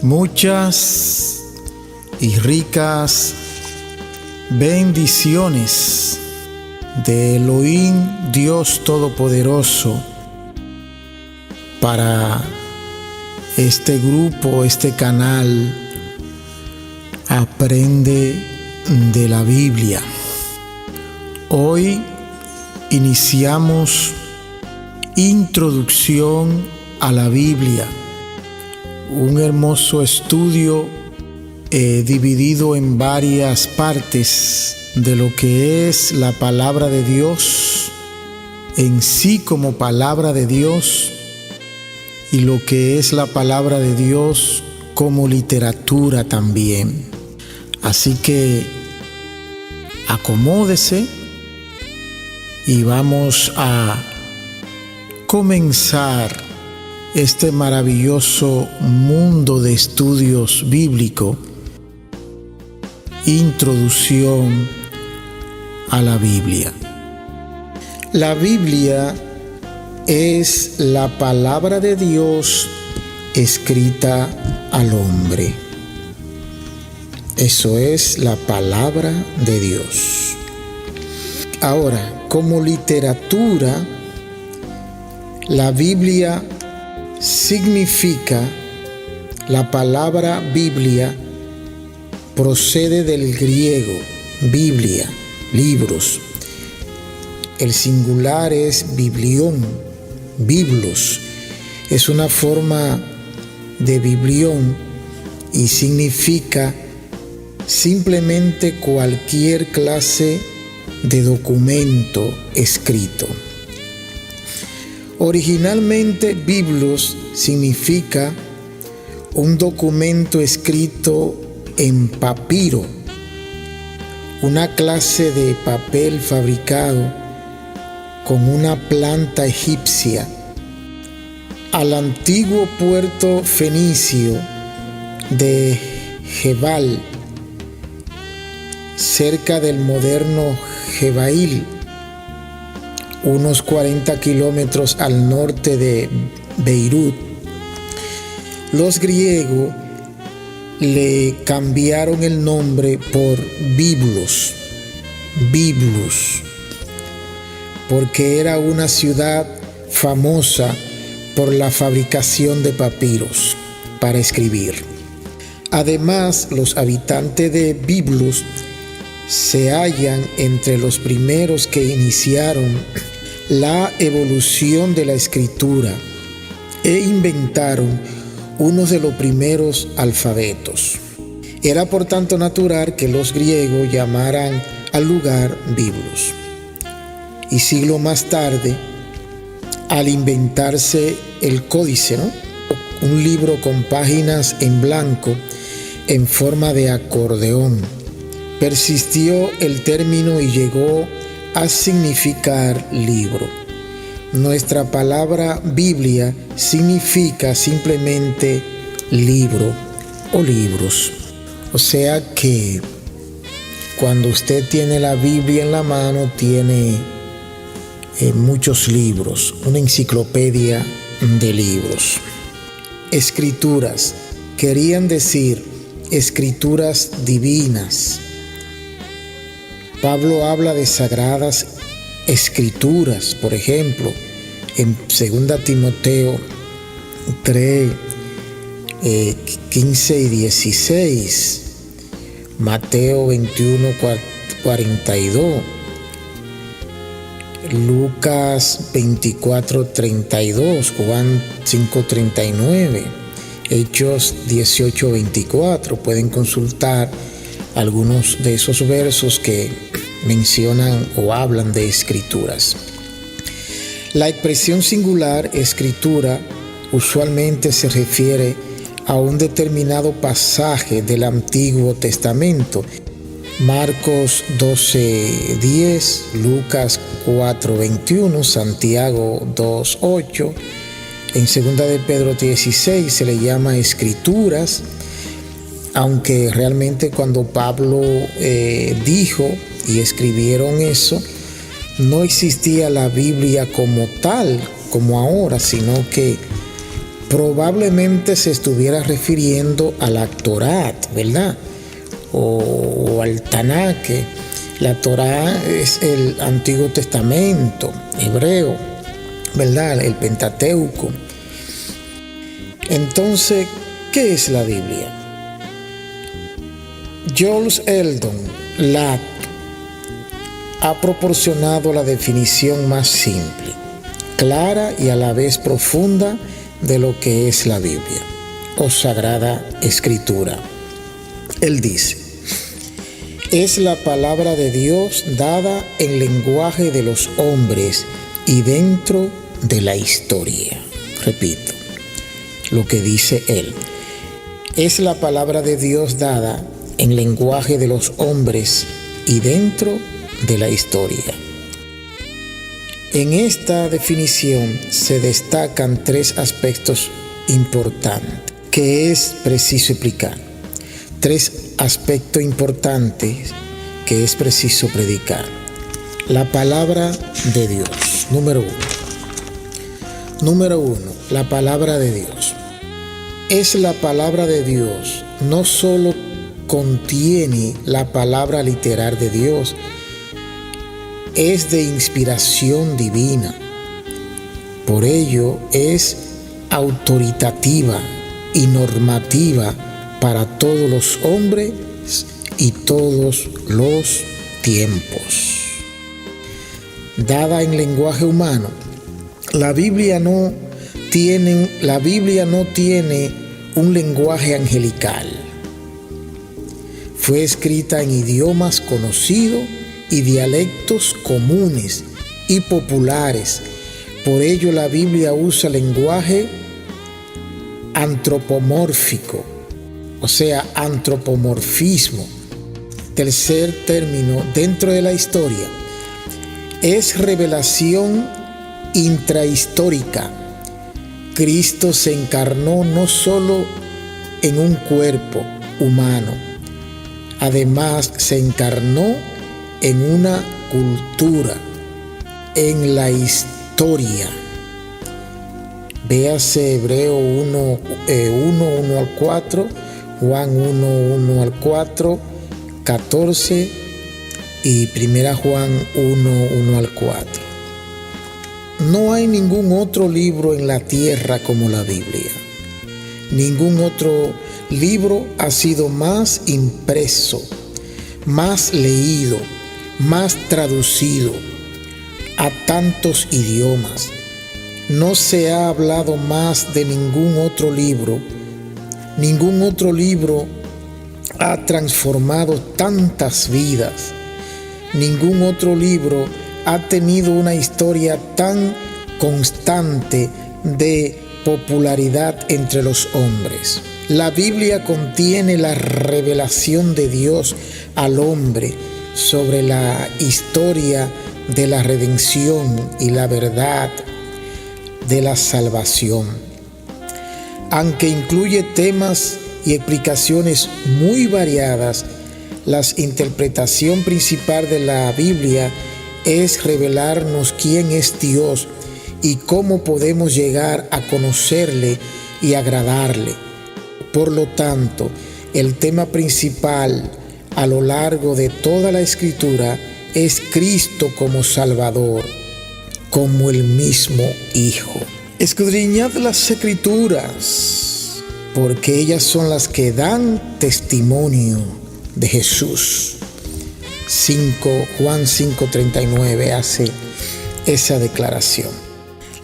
Muchas y ricas bendiciones de Elohim, Dios Todopoderoso, para este grupo, este canal Aprende de la Biblia. Hoy iniciamos Introducción a la Biblia, un hermoso estudio dividido en varias partes de lo que es la palabra de Dios en sí como palabra de Dios y lo que es la palabra de Dios como literatura también. Así que acomódese y vamos a comenzar este maravilloso mundo de estudios bíblicos. Introducción a la Biblia. La Biblia es la palabra de Dios escrita al hombre. Eso es la palabra de Dios. Ahora, como literatura, la Biblia significa, la palabra Biblia procede del griego, Biblia, libros. El singular es biblión, biblos. Es una forma de biblión y significa simplemente cualquier clase de documento escrito. Originalmente, biblos significa un documento escrito en papiro, una clase de papel fabricado con una planta egipcia. Al antiguo puerto fenicio de Jebal, cerca del moderno Jebail, unos 40 kilómetros al norte de Beirut, los griegos le cambiaron el nombre por Biblos, porque era una ciudad famosa por la fabricación de papiros para escribir. Además, los habitantes de Biblos se hallan entre los primeros que iniciaron la evolución de la escritura e inventaron uno de los primeros alfabetos. Era por tanto natural que los griegos llamaran al lugar Biblos. Y siglos más tarde, al inventarse el códice, un libro con páginas en blanco en forma de acordeón, persistió el término y llegó a significar libro. Nuestra palabra Biblia significa simplemente libro o libros. O sea que cuando usted tiene la Biblia en la mano, tiene muchos libros, una enciclopedia de libros. Escrituras querían decir escrituras divinas. Pablo habla de sagradas escrituras, por ejemplo, en 2 Timoteo 3, 15 y 16, Mateo 21, 42, Lucas 24, 32, Juan 5, 39, Hechos 18, 24. Pueden consultar algunos de esos versos que mencionan o hablan de escrituras. La expresión singular escritura usualmente se refiere a un determinado pasaje del Antiguo Testamento. Marcos 12:10, Lucas 4:21, Santiago 2:8. En 2 de Pedro 16 se le llama escrituras, aunque realmente cuando Pablo dijo y escribieron eso, no existía la Biblia como tal, como ahora, sino que probablemente se estuviera refiriendo a la Torá, ¿verdad? O al Tanakh. La Torá es el Antiguo Testamento hebreo, ¿verdad? El Pentateuco. Entonces, ¿qué es la Biblia? Jules Eldon Ladd ha proporcionado la definición más simple, clara y a la vez profunda de lo que es la Biblia o Sagrada Escritura. Él dice: es la palabra de Dios dada en lenguaje de los hombres y dentro de la historia. Repito lo que dice él. Es la palabra de Dios dada en lenguaje de los hombres y dentro de la historia. En esta definición se destacan tres aspectos importantes que es preciso explicar. Tres aspectos importantes que es preciso predicar. La palabra de Dios. Número uno, la palabra de Dios. Es la palabra de Dios. No solo contiene la palabra literal de Dios, es de inspiración divina. Por ello es autoritativa y normativa para todos los hombres y todos los tiempos. Dada en lenguaje humano, la Biblia no tiene un lenguaje angelical. Fue escrita en idiomas conocidos y dialectos comunes y populares. Por ello la Biblia usa lenguaje antropomórfico, o sea, antropomorfismo. Tercer término dentro de la historia es revelación intrahistórica. Cristo se encarnó no solo en un cuerpo humano, además se encarnó en una cultura, en la historia. Véase Hebreo 1 al 4, Juan 1 al 4, 14 y 1 Juan 1 al 4. No hay ningún otro libro en la tierra como la Biblia. Ningún otro libro ha sido más impreso, más leído, más traducido a tantos idiomas. No se ha hablado más de ningún otro libro. Ningún otro libro ha transformado tantas vidas. Ningún otro libro ha tenido una historia tan constante de popularidad entre los hombres. La Biblia contiene la revelación de Dios al hombre sobre la historia de la redención y la verdad de la salvación. Aunque incluye temas y explicaciones muy variadas, la interpretación principal de la Biblia es revelarnos quién es Dios y cómo podemos llegar a conocerle y agradarle. Por lo tanto, el tema principal a lo largo de toda la Escritura es Cristo como Salvador, como el mismo Hijo. Escudriñad las Escrituras, porque ellas son las que dan testimonio de Jesús. Juan 5:39 hace esa declaración.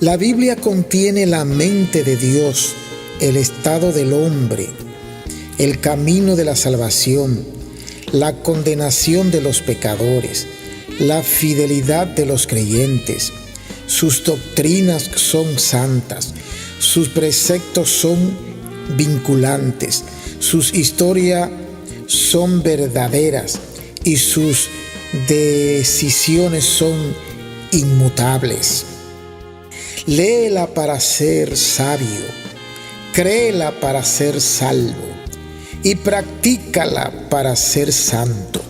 La Biblia contiene la mente de Dios, el estado del hombre, el camino de la salvación, la condenación de los pecadores, la fidelidad de los creyentes. Sus doctrinas son santas, sus preceptos son vinculantes, sus historias son verdaderas y sus decisiones son inmutables. Léela para ser sabio, créela para ser salvo y practícala para ser santo.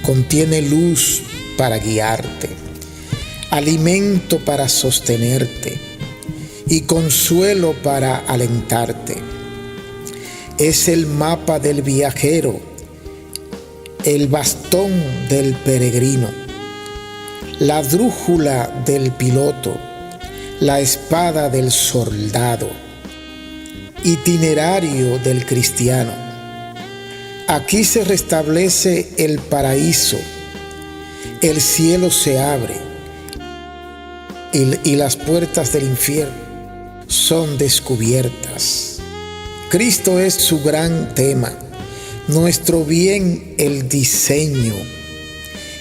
Contiene luz para guiarte, alimento para sostenerte y consuelo para alentarte. Es el mapa del viajero, el bastón del peregrino, la brújula del piloto, la espada del soldado, itinerario del cristiano. Aquí se restablece el paraíso, el cielo se abre y las puertas del infierno son descubiertas. Cristo es su gran tema, nuestro bien el diseño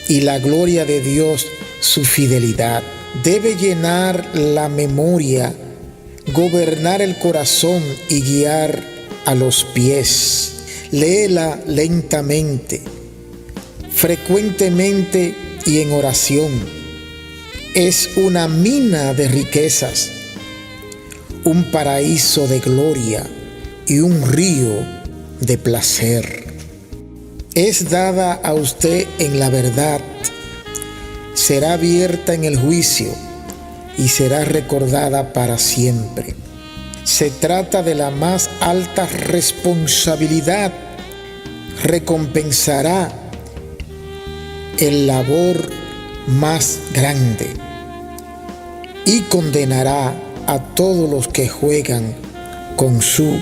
y la gloria de Dios su fidelidad. Debe llenar la memoria, gobernar el corazón y guiar a los pies. Léela lentamente, frecuentemente y en oración. Es una mina de riquezas, un paraíso de gloria y un río de placer. Es dada a usted en la verdad, será abierta en el juicio y será recordada para siempre. Se trata de la más alta responsabilidad. Recompensará el labor más grande y condenará a todos los que juegan con su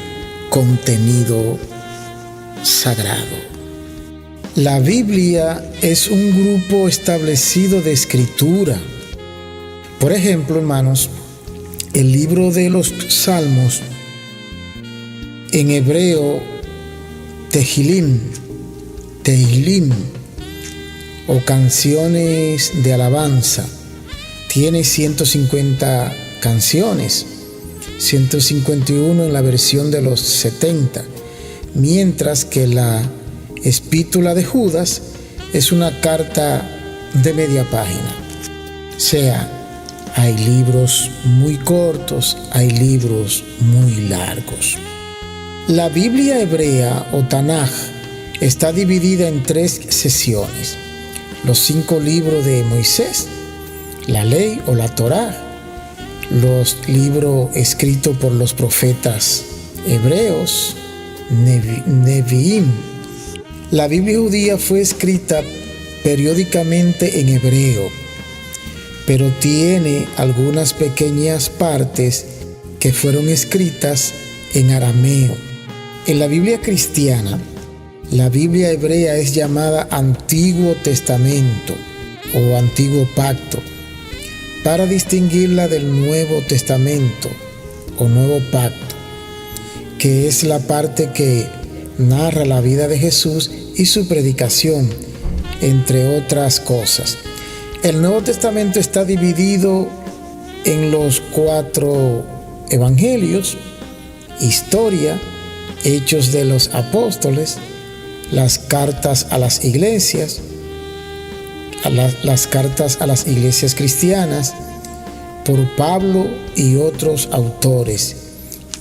contenido sagrado. La Biblia es un grupo establecido de escritura. Por ejemplo, hermanos, el libro de los Salmos, en hebreo, Tehilim, o canciones de alabanza, tiene 150 canciones, 151 en la versión de los 70, mientras que la Epístola de Judas es una carta de media página. O sea, hay libros muy cortos, hay libros muy largos. La Biblia hebrea o Tanaj está dividida en 3 secciones: los 5 libros de Moisés, la ley o la Torá, los libros escritos por los profetas hebreos, Neviim. La Biblia judía fue escrita periódicamente en hebreo, pero tiene algunas pequeñas partes que fueron escritas en arameo. En la Biblia cristiana, la Biblia hebrea es llamada Antiguo Testamento o Antiguo Pacto, para distinguirla del Nuevo Testamento o Nuevo Pacto, que es la parte que narra la vida de Jesús y su predicación, entre otras cosas. El Nuevo Testamento está dividido en los 4 evangelios, historia, hechos de los apóstoles, las cartas a las iglesias, las cartas a las iglesias cristianas por Pablo y otros autores,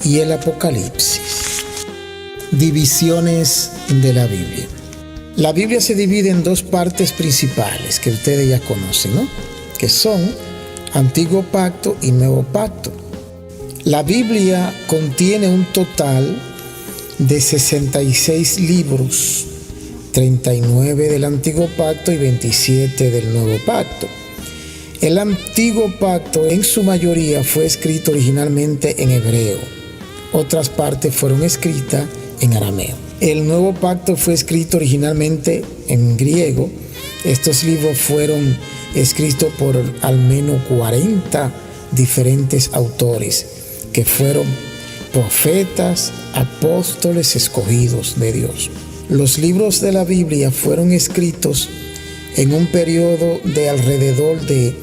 y el Apocalipsis. Divisiones de la Biblia. La Biblia se divide en 2 partes principales que ustedes ya conocen, ¿no? Que son Antiguo Pacto y Nuevo Pacto. La Biblia contiene un total de 66 libros, 39 del Antiguo Pacto y 27 del Nuevo Pacto. El Antiguo Pacto en su mayoría fue escrito originalmente en hebreo. Otras partes fueron escritas en arameo. El Nuevo Pacto fue escrito originalmente en griego. Estos libros fueron escritos por al menos 40 diferentes autores, que fueron profetas, apóstoles escogidos de Dios. Los libros de la Biblia fueron escritos en un periodo de alrededor de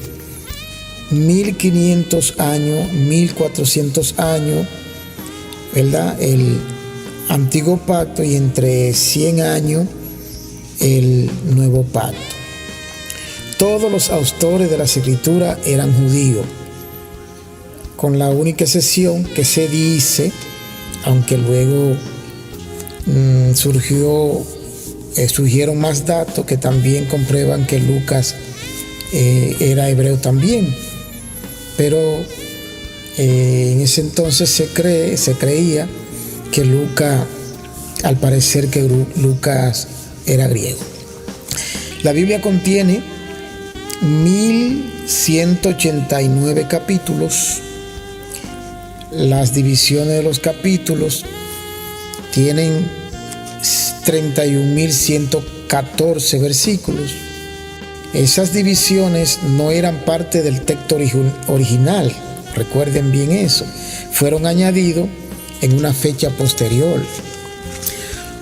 1500 años, 1400 años, ¿verdad? El Antiguo Pacto, y entre 100 años el Nuevo Pacto. Todos los autores de las Escrituras eran judíos, con la única excepción que se dice, aunque luego surgieron más datos que también comprueban que Lucas era hebreo también, pero En ese entonces se creía que Lucas, al parecer que Lucas era griego. La Biblia contiene 1189 capítulos. Las divisiones de los capítulos tienen 31.114 versículos. Esas divisiones no eran parte del texto original, recuerden bien eso, fueron añadidos en una fecha posterior.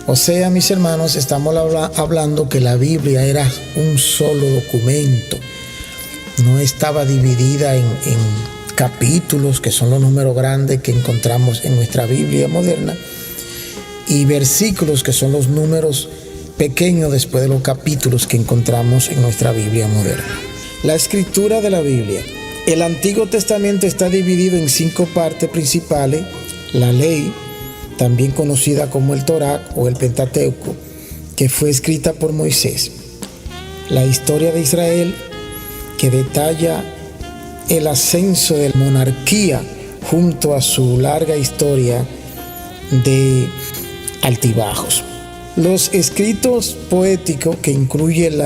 O sea, mis hermanos, estamos hablando que la Biblia era un solo documento, no estaba dividida en capítulos, que son los números grandes que encontramos en nuestra Biblia moderna, y versículos, que son los números pequeños después de los capítulos que encontramos en nuestra Biblia moderna. La escritura de la Biblia. El Antiguo Testamento está dividido en 5 partes principales: la ley, también conocida como el Torá o el Pentateuco, que fue escrita por Moisés; la historia de Israel, que detalla el ascenso de la monarquía junto a su larga historia de altibajos; los escritos poéticos, que incluyen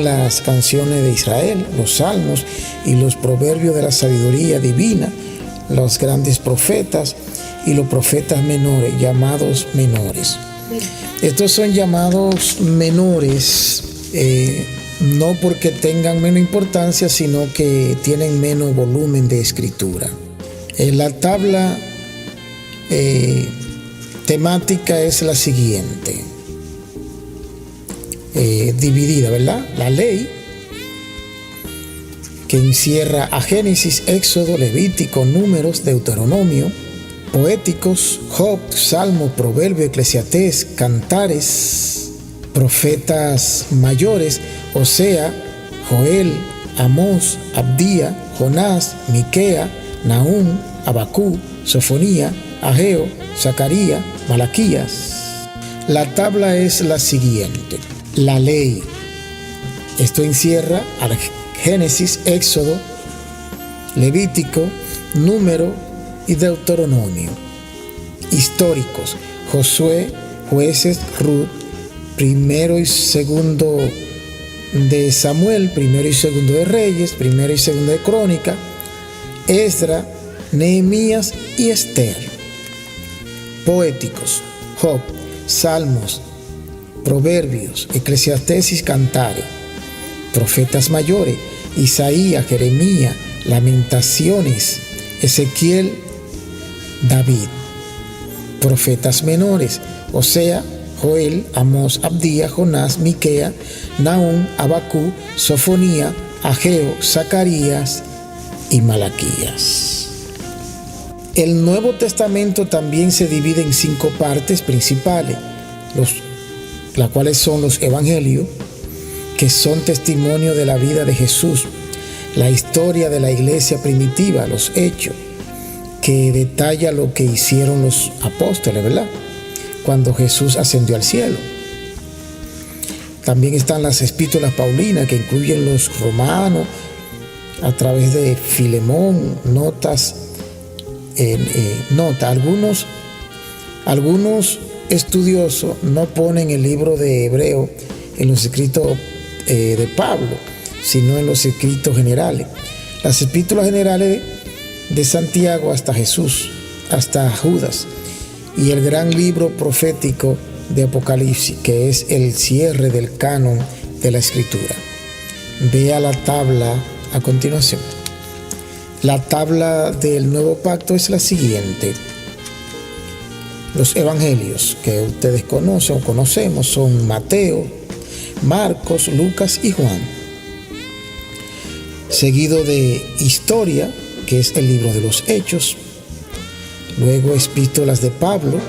las canciones de Israel, los salmos y los proverbios de la sabiduría divina; los grandes profetas y los profetas menores, llamados menores. Estos son llamados menores no porque tengan menos importancia, sino que tienen menos volumen de escritura. La tabla temática es la siguiente, dividida, ¿verdad? La ley, que encierra a Génesis, Éxodo, Levítico, Números, Deuteronomio; poéticos, Job, Salmo, Proverbio, Eclesiastés, Cantares; profetas mayores, Osea, Joel, Amós, Abdía, Jonás, Miquea, Nahum, Abacú, Sofonía, Ageo, Zacarías, Malaquías. La tabla es la siguiente. La ley. Esto encierra a Génesis, Éxodo, Levítico, Número y Deuteronomio. Históricos: Josué, Jueces, Ruth, primero y segundo de Samuel, primero y segundo de Reyes, primero y segundo de Crónica, Esdra, Nehemías y Esther. Poéticos: Job, Salmos, Proverbios, Eclesiastés y Cantares. Profetas mayores: Isaías, Jeremías, Lamentaciones, Ezequiel, David. Profetas menores: Osea, Joel, Amós, Abdía, Jonás, Miquea, Nahum, Abacú, Sofonía, Ageo, Zacarías y Malaquías. El Nuevo Testamento también se divide en 5 partes principales, las cuales son los evangelios, que son testimonio de la vida de Jesús; la historia de la iglesia primitiva, los hechos, que detalla lo que hicieron los apóstoles, ¿verdad?, cuando Jesús ascendió al cielo. También están las epístolas paulinas, que incluyen los romanos, a través de Filemón, notas. Algunos estudiosos no ponen el libro de Hebreo en los escritos de Pablo, sino en los escritos generales. Las epístolas generales de Santiago hasta Jesús, hasta Judas, y el gran libro profético de Apocalipsis, que es el cierre del canon de la Escritura. Vea la tabla a continuación. La tabla del Nuevo Pacto es la siguiente. Los evangelios que ustedes conocen o conocemos son Mateo, Marcos, Lucas y Juan. Seguido de historia, que es el libro de los Hechos. Luego epístolas de Pablo,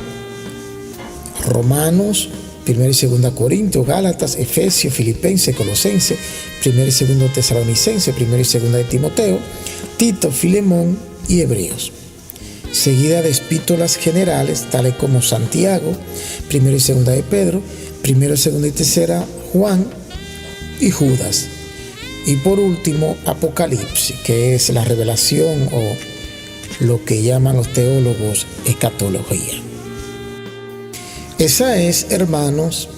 Romanos, 1 y 2 Corintios, Gálatas, Efesios, Filipenses, Colosenses, 1 y 2 Tesalonicenses, 1 y 2 de Timoteo, Tito, Filemón y Hebreos. Seguida de epístolas generales, tales como Santiago, 1 y 2 de Pedro, 1 y 2 y 3 Juan y Judas. Y por último, Apocalipsis, que es la revelación o lo que llaman los teólogos escatología. Esa es, hermanos,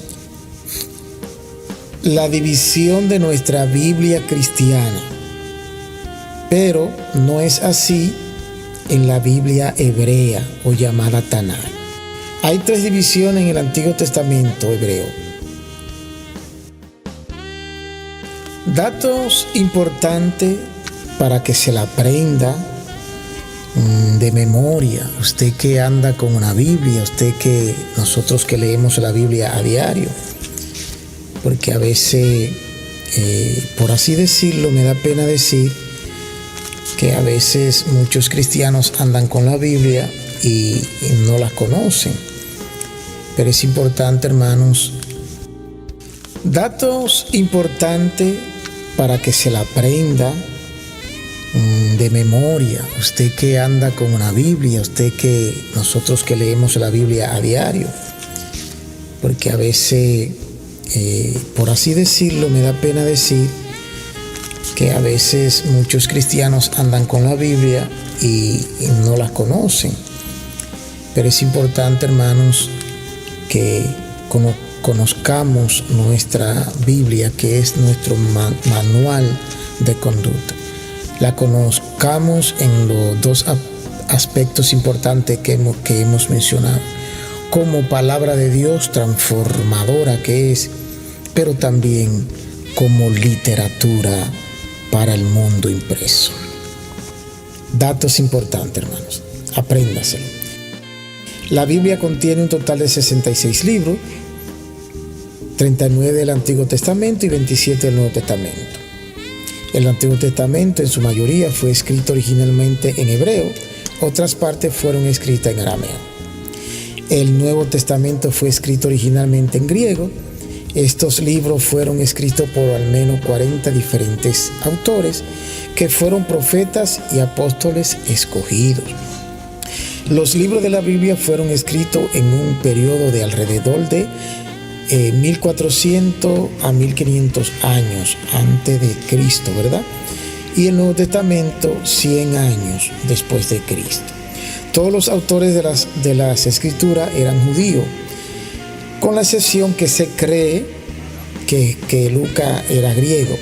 la división de nuestra Biblia cristiana, pero no es así en la Biblia hebrea o llamada Tanaj. Hay 3 divisiones en el Antiguo Testamento hebreo. Datos importantes para que se la aprenda de memoria, usted que anda con una Biblia, nosotros que leemos la Biblia a diario, porque a veces, por así decirlo, me da pena decir que a veces muchos cristianos andan con la Biblia y no la conocen, pero es importante, hermanos, datos importantes para que se la aprenda de memoria, usted que anda con una Biblia, nosotros que leemos la Biblia a diario, porque a veces, por así decirlo, me da pena decir que a veces muchos cristianos andan con la Biblia y no la conocen, pero es importante, hermanos, que conozcamos nuestra Biblia, que es nuestro manual de conducta. La conozcamos en los 2 aspectos importantes que hemos mencionado, como palabra de Dios transformadora que es, pero también como literatura para el mundo impreso. Datos importantes, hermanos, apréndaselo. La Biblia contiene un total de 66 libros, 39 del Antiguo Testamento y 27 del Nuevo Testamento. El Antiguo Testamento en su mayoría fue escrito originalmente en hebreo, otras partes fueron escritas en arameo. El Nuevo Testamento fue escrito originalmente en griego. Estos libros fueron escritos por al menos 40 diferentes autores que fueron profetas y apóstoles escogidos. Los libros de la Biblia fueron escritos en un periodo de alrededor de 1400 a 1500 años antes de Cristo, ¿verdad? Y el Nuevo Testamento 100 años después de Cristo. Todos los autores de las escrituras eran judíos, con la excepción que se cree que Lucas era griego,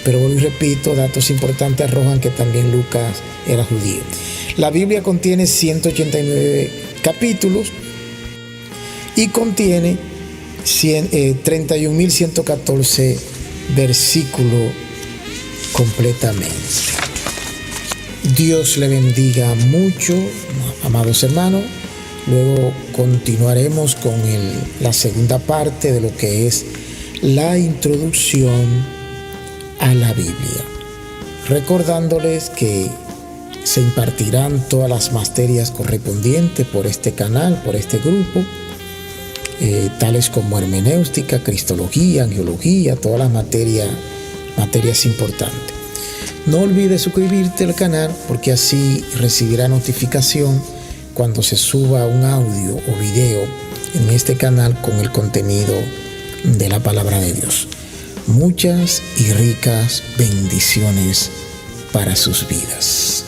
pero vuelvo y repito, datos importantes arrojan que también Lucas era judío. La Biblia contiene 189 capítulos y contiene 31.114 versículos completamente. Dios le bendiga mucho, amados hermanos. Luego continuaremos con la segunda parte de lo que es la introducción a la Biblia, recordándoles que se impartirán todas las materias correspondientes por este canal, por este grupo, tales como hermenéutica, cristología, angiología, todas las materias importantes. No olvides suscribirte al canal, porque así recibirá notificación cuando se suba un audio o video en este canal con el contenido de la palabra de Dios. Muchas y ricas bendiciones para sus vidas.